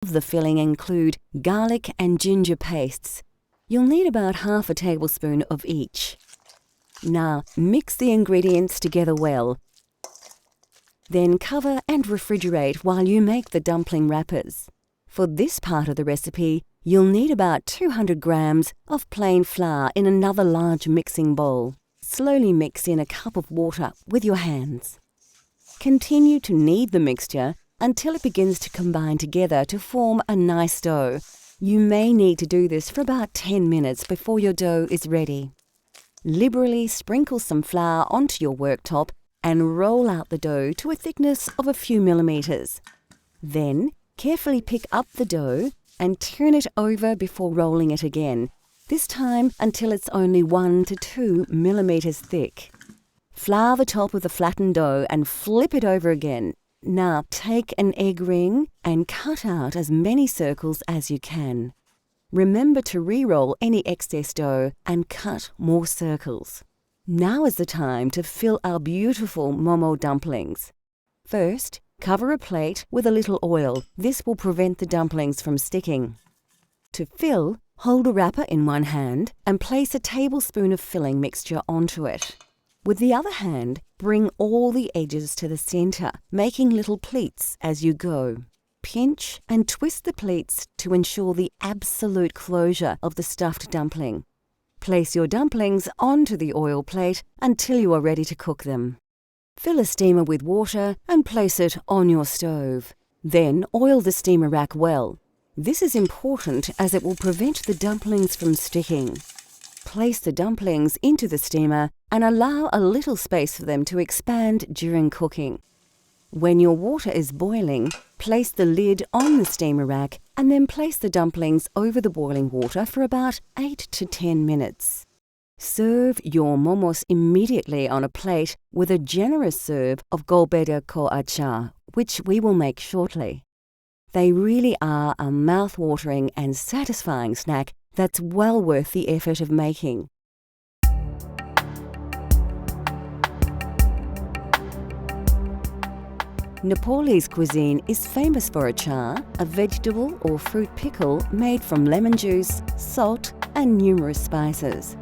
The filling include garlic and ginger pastes. You'll need about half a tablespoon of each. Now, mix the ingredients together well. Then cover and refrigerate while you make the dumpling wrappers. For this part of the recipe, you'll need about 200 grams of plain flour in another large mixing bowl. Slowly mix in a cup of water with your hands. Continue to knead the mixture until it begins to combine together to form a nice dough. You may need to do this for about 10 minutes before your dough is ready. Liberally sprinkle some flour onto your worktop and roll out the dough to a thickness of a few millimeters. Then, carefully pick up the dough and turn it over before rolling it again, this time until it's only 1 to 2 millimeters thick. Flour the top of the flattened dough and flip it over again. Now take an egg ring and cut out as many circles as you can. Remember to re-roll any excess dough and cut more circles. Now is the time to fill our beautiful momo dumplings. First, cover a plate with a little oil. This will prevent the dumplings from sticking. To fill, hold a wrapper in one hand and place a tablespoon of filling mixture onto it. With the other hand, bring all the edges to the center, making little pleats as you go. Pinch and twist the pleats to ensure the absolute closure of the stuffed dumpling. Place your dumplings onto the oil plate until you are ready to cook them. Fill a steamer with water and place it on your stove. Then oil the steamer rack well. This is important as it will prevent the dumplings from sticking. Place the dumplings into the steamer and allow a little space for them to expand during cooking. When your water is boiling, place the lid on the steamer rack and then place the dumplings over the boiling water for about 8 to 10 minutes. Serve your momos immediately on a plate with a generous serve of golbeda ko achar, which we will make shortly. They really are a mouth-watering and satisfying snack that's well worth the effort of making. Nepalese cuisine is famous for achar, a vegetable or fruit pickle made from lemon juice, salt, and numerous spices.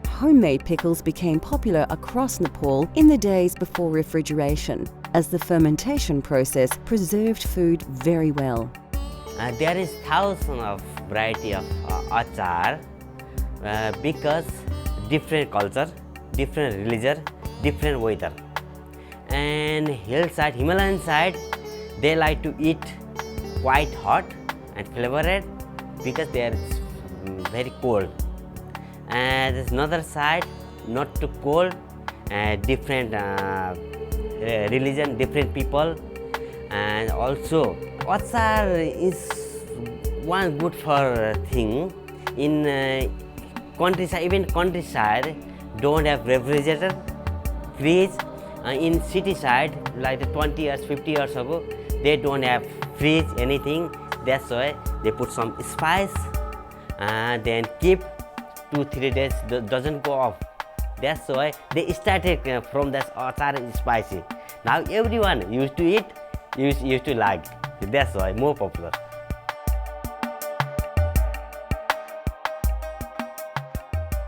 Homemade pickles became popular across Nepal in the days before refrigeration, as the fermentation process preserved food very well. There is thousands of variety of achar because different culture, different religion, different weather. And hillside, Himalayan side, they like to eat quite hot and flavored because they are very cold. And there's another side, not too cold, different religion, different people. And also, achar is one good for thing. In countryside, even countryside, don't have refrigerator, fridge. In city side, like 20 years, 50 years ago, they don't have fridge, anything. That's why they put some spice and then keep 2-3 days, doesn't go off. That's why they started from that achar is spicy. Now everyone used to eat, used to like. That's why more popular.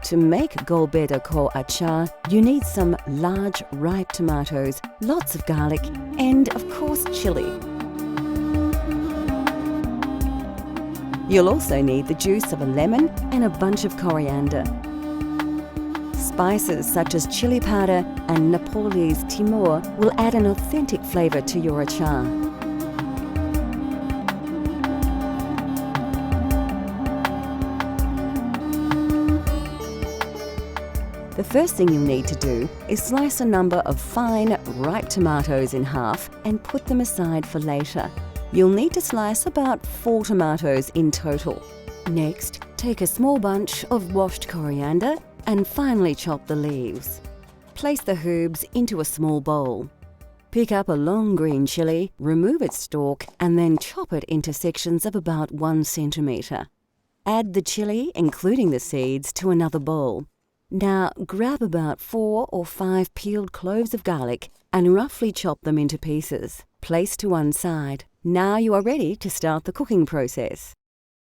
To make golbeda ko achar, you need some large ripe tomatoes, lots of garlic, and of course chili. You'll also need the juice of a lemon and a bunch of coriander. Spices such as chili powder and Nepalese timur will add an authentic flavour to your achar. The first thing you'll need to do is slice a number of fine, ripe tomatoes in half and put them aside for later. You'll need to slice about 4 tomatoes in total. Next, take a small bunch of washed coriander and finely chop the leaves. Place the herbs into a small bowl. Pick up a long green chili, remove its stalk, and then chop it into sections of about 1 centimetre. Add the chili, including the seeds, to another bowl. Now grab about 4 or 5 peeled cloves of garlic and roughly chop them into pieces. Place to one side. Now you are ready to start the cooking process.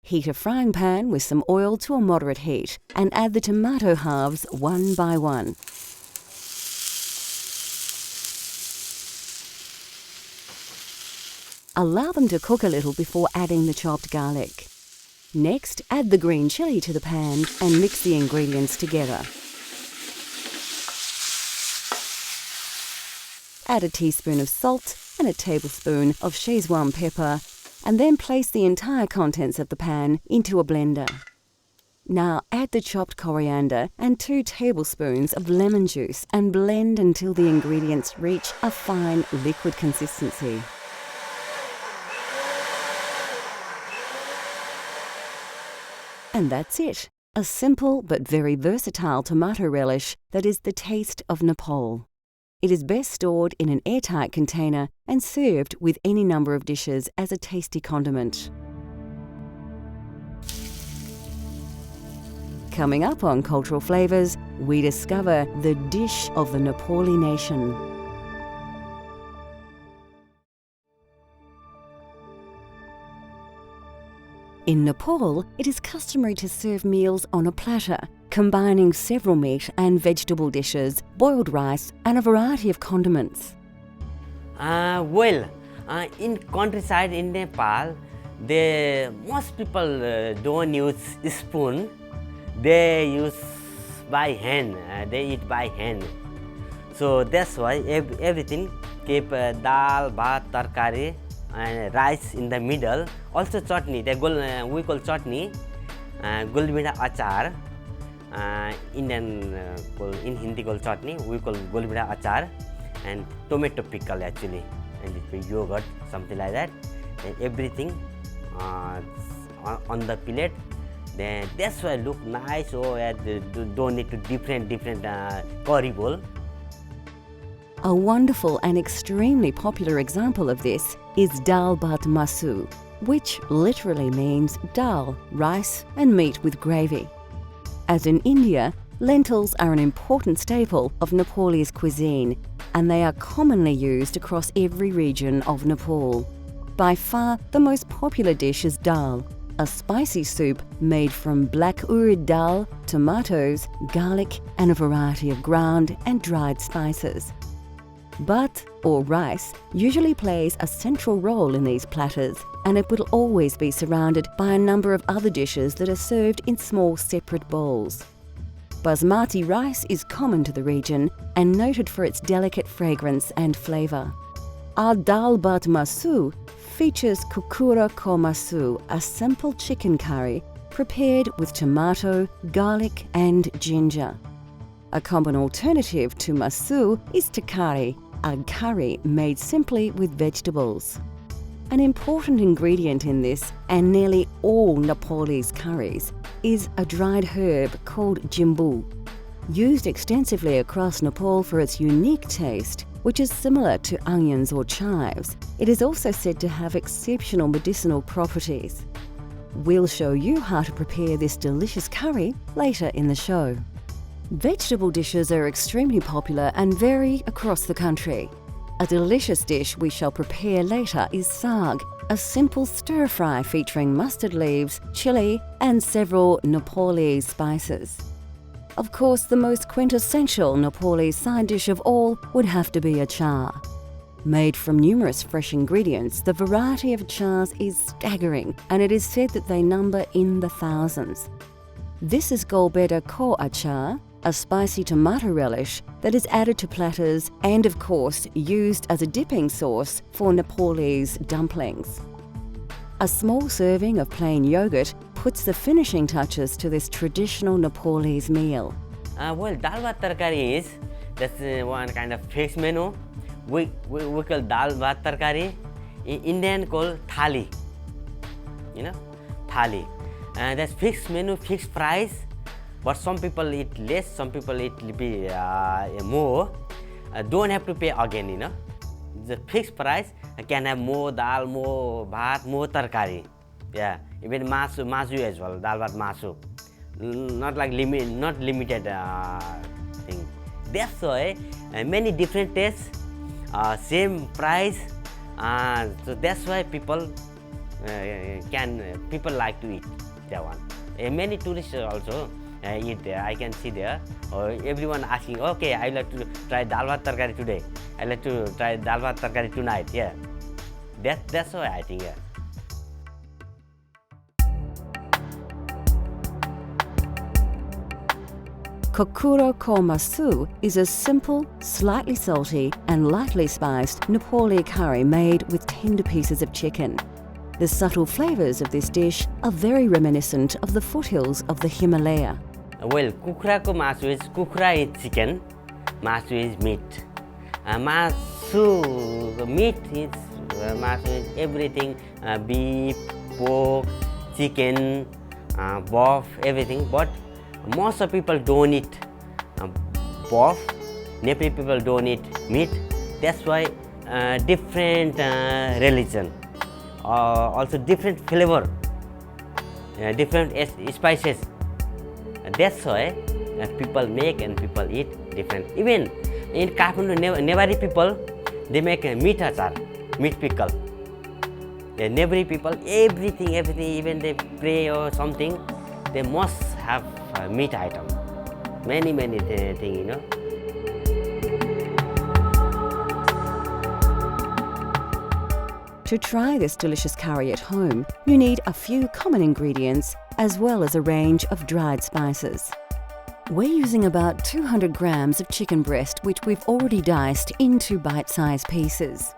Heat a frying pan with some oil to a moderate heat and add the tomato halves one by one. Allow them to cook a little before adding the chopped garlic. Next, add the green chilli to the pan and mix the ingredients together. Add a teaspoon of salt and a tablespoon of Szechuan pepper, and then place the entire contents of the pan into a blender. Now add the chopped coriander and 2 tablespoons of lemon juice and blend until the ingredients reach a fine liquid consistency. And that's it. A simple but very versatile tomato relish that is the taste of Nepal. It is best stored in an airtight container and served with any number of dishes as a tasty condiment. Coming up on Cultural Flavours, we discover the dish of the Nepali nation. In Nepal, it is customary to serve meals on a platter, combining several meat and vegetable dishes, boiled rice, and a variety of condiments. In countryside in Nepal, most people don't use spoon. They use by hand. They eat by hand. So that's why everything keep dal, bhat, tarkari, and rice in the middle. Also chutney. We call chutney, gulmida achar. In Hindi call chutney. We call gulmida achar, and tomato pickle actually, and it's yogurt, something like that. And everything on the plate. Then that's why look nice. So don't need to different curry bowl. A wonderful and extremely popular example of this is dal bhat masu, which literally means dal, rice and meat with gravy. As in India, lentils are an important staple of Nepalese cuisine, and they are commonly used across every region of Nepal. By far, the most popular dish is dal, a spicy soup made from black urad dal, tomatoes, garlic and a variety of ground and dried spices. Bhat, or rice, usually plays a central role in these platters, and it will always be surrounded by a number of other dishes that are served in small separate bowls. Basmati rice is common to the region and noted for its delicate fragrance and flavour. Our dal bhat masu features kukura ko masu, a simple chicken curry prepared with tomato, garlic and ginger. A common alternative to masu is takari, a curry made simply with vegetables. An important ingredient in this, and nearly all Nepalese curries, is a dried herb called jimbu. Used extensively across Nepal for its unique taste, which is similar to onions or chives, it is also said to have exceptional medicinal properties. We'll show you how to prepare this delicious curry later in the show. Vegetable dishes are extremely popular and vary across the country. A delicious dish we shall prepare later is saag, a simple stir-fry featuring mustard leaves, chilli and several Nepalese spices. Of course, the most quintessential Nepalese side dish of all would have to be achar. Made from numerous fresh ingredients, the variety of achars is staggering, and it is said that they number in the thousands. This is Golbeda ko achar, a spicy tomato relish that is added to platters and, of course, used as a dipping sauce for Nepalese dumplings. A small serving of plain yogurt puts the finishing touches to this traditional Nepalese meal. Dal bhat tarkari that's one kind of fixed menu. We call dal bhat tarkari. In Indian call thali. Thali. That's fixed menu, fixed price. But some people eat less, some people eat more. Don't have to pay again, The fixed price can have more dal, more bhat, more tarkari. Yeah, even masu as well, dal bhat masu. Not limited thing. That's why many different tastes, same price, So that's why people people like to eat that one. Many tourists also eat there. I can see there. Everyone asking, okay, I like to try dal bhat tarkari today. I like to try dal bhat tarkari tonight. Yeah, that's why I think. Yeah. Kokura Komasu is a simple, slightly salty and lightly spiced Nepali curry made with tender pieces of chicken. The subtle flavours of this dish are very reminiscent of the foothills of the Himalaya. Well, kukra ko masu is kukra is chicken, masu is meat. Meat is masu is everything, beef, pork, chicken, beef, everything. But most of people don't eat beef. Nepali people don't eat meat. That's why different religion, also different flavor, different spices. That's why people make and people eat different. Even in Kathmandu, Nepali people, they make a meat achar, meat pickle. The Nepali people, everything, even they pray or something, they must have a meat item. Many things, you know. To try this delicious curry at home, you need a few common ingredients as well as a range of dried spices. We're using about 200 grams of chicken breast, which we've already diced into bite-sized pieces.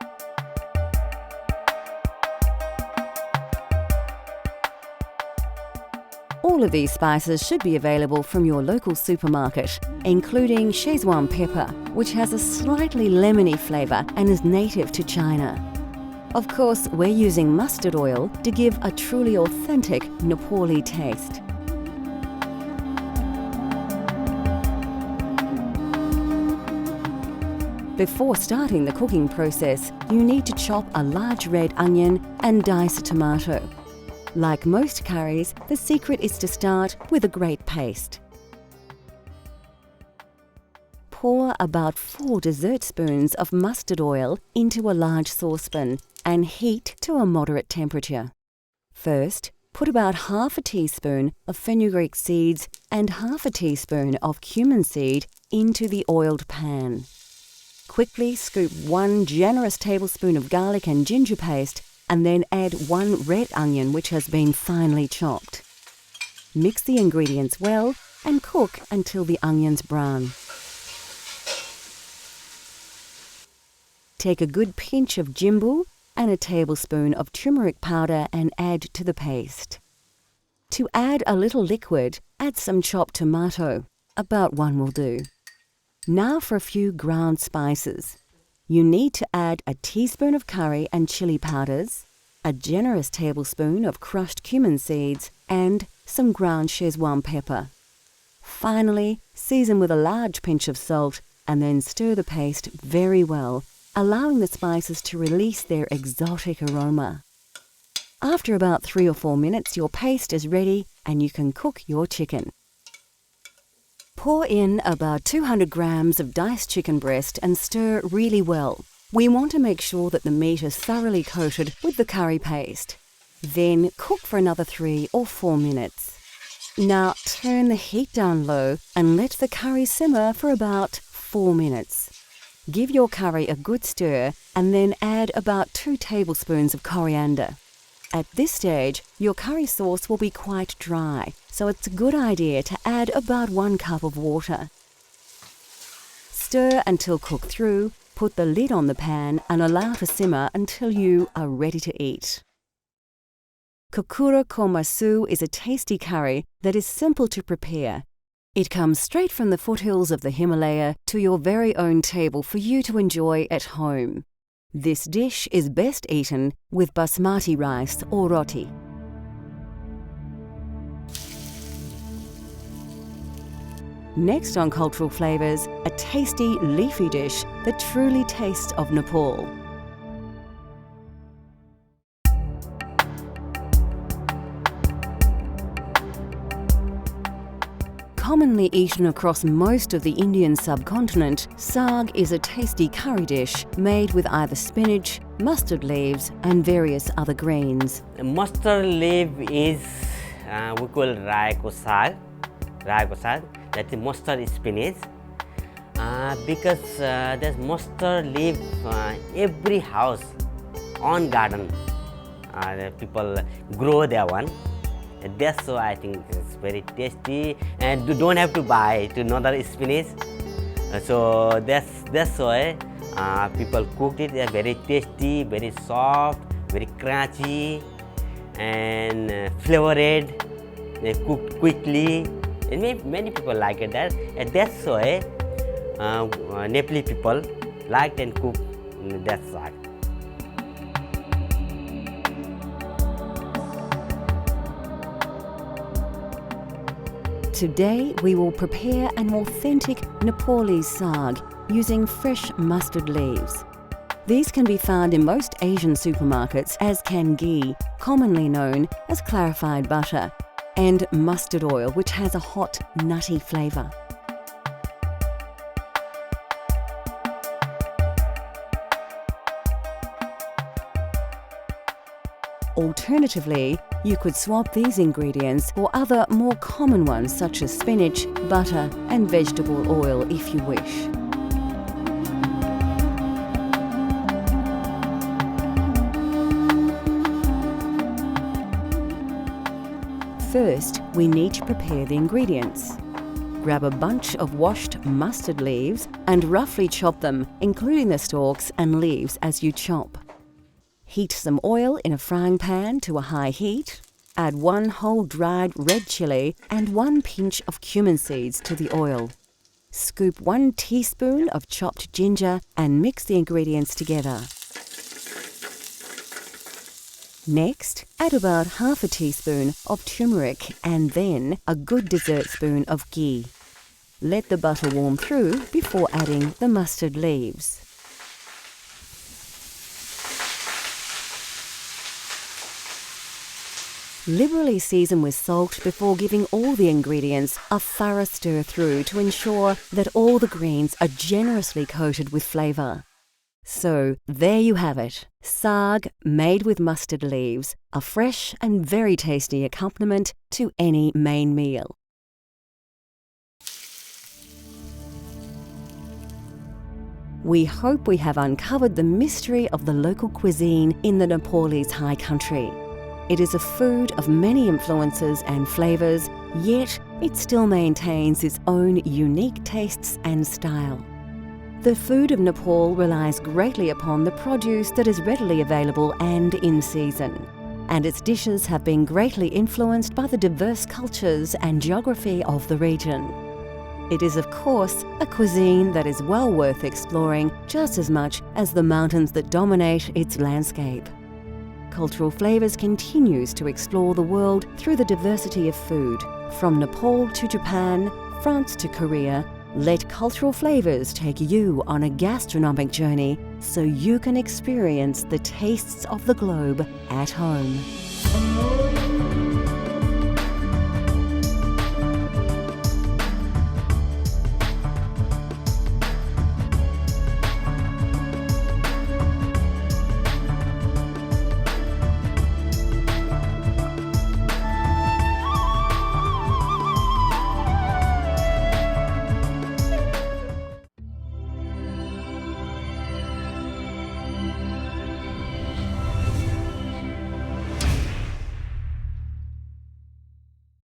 All of these spices should be available from your local supermarket, including Szechuan pepper, which has a slightly lemony flavour and is native to China. Of course, we're using mustard oil to give a truly authentic Nepali taste. Before starting the cooking process, you need to chop a large red onion and dice a tomato. Like most curries, the secret is to start with a great paste. Pour about 4 dessert spoons of mustard oil into a large saucepan and heat to a moderate temperature. First, put about half a teaspoon of fenugreek seeds and half a teaspoon of cumin seed into the oiled pan. Quickly scoop 1 generous tablespoon of garlic and ginger paste and then add 1 red onion which has been finely chopped. Mix the ingredients well and cook until the onions brown. Take a good pinch of jimbu and a tablespoon of turmeric powder and add to the paste. To add a little liquid, add some chopped tomato. About 1 will do. Now for a few ground spices. You need to add a teaspoon of curry and chili powders, a generous tablespoon of crushed cumin seeds, and some ground Szechuan pepper. Finally, season with a large pinch of salt and then stir the paste very well, allowing the spices to release their exotic aroma. After about 3 or 4 minutes, your paste is ready and you can cook your chicken. Pour in about 200 grams of diced chicken breast and stir really well. We want to make sure that the meat is thoroughly coated with the curry paste. Then cook for another 3 or 4 minutes. Now turn the heat down low and let the curry simmer for about 4 minutes. Give your curry a good stir and then add about 2 tablespoons of coriander. At this stage, your curry sauce will be quite dry, so it's a good idea to add about 1 cup of water. Stir until cooked through, put the lid on the pan and allow to simmer until you are ready to eat. Kokura Komasu is a tasty curry that is simple to prepare. It comes straight from the foothills of the Himalaya to your very own table for you to enjoy at home. This dish is best eaten with basmati rice or roti. Next on Cultural Flavours, a tasty leafy dish that truly tastes of Nepal. Commonly eaten across most of the Indian subcontinent, saag is a tasty curry dish made with either spinach, mustard leaves, and various other greens. Mustard leaf is we call raiko sag, that is mustard spinach. Because there's mustard leaf every house on garden. People grow their one. That's why I think it's very tasty, and you don't have to buy to another spinach. So that's why people cooked it. They're very tasty, very soft, very crunchy, and flavored. They cooked quickly, and many people like it. And that's why Nepali people liked and cooked that sag. Today we will prepare an authentic Nepalese sag using fresh mustard leaves. These can be found in most Asian supermarkets, as can ghee, commonly known as clarified butter, and mustard oil, which has a hot, nutty flavour. Alternatively, you could swap these ingredients for other more common ones such as spinach, butter and vegetable oil if you wish. First, we need to prepare the ingredients. Grab a bunch of washed mustard leaves and roughly chop them, including the stalks and leaves as you chop. Heat some oil in a frying pan to a high heat. Add 1 whole dried red chilli and 1 pinch of cumin seeds to the oil. Scoop 1 teaspoon of chopped ginger and mix the ingredients together. Next, add about half a teaspoon of turmeric and then a good dessert spoon of ghee. Let the butter warm through before adding the mustard leaves. Liberally season with salt before giving all the ingredients a thorough stir through to ensure that all the greens are generously coated with flavour. So there you have it, sag made with mustard leaves, a fresh and very tasty accompaniment to any main meal. We hope we have uncovered the mystery of the local cuisine in the Nepalese high country. It is a food of many influences and flavours, yet it still maintains its own unique tastes and style. The food of Nepal relies greatly upon the produce that is readily available and in season, and its dishes have been greatly influenced by the diverse cultures and geography of the region. It is, of course, a cuisine that is well worth exploring just as much as the mountains that dominate its landscape. Cultural Flavours continues to explore the world through the diversity of food. From Nepal to Japan, France to Korea, let Cultural Flavours take you on a gastronomic journey so you can experience the tastes of the globe at home.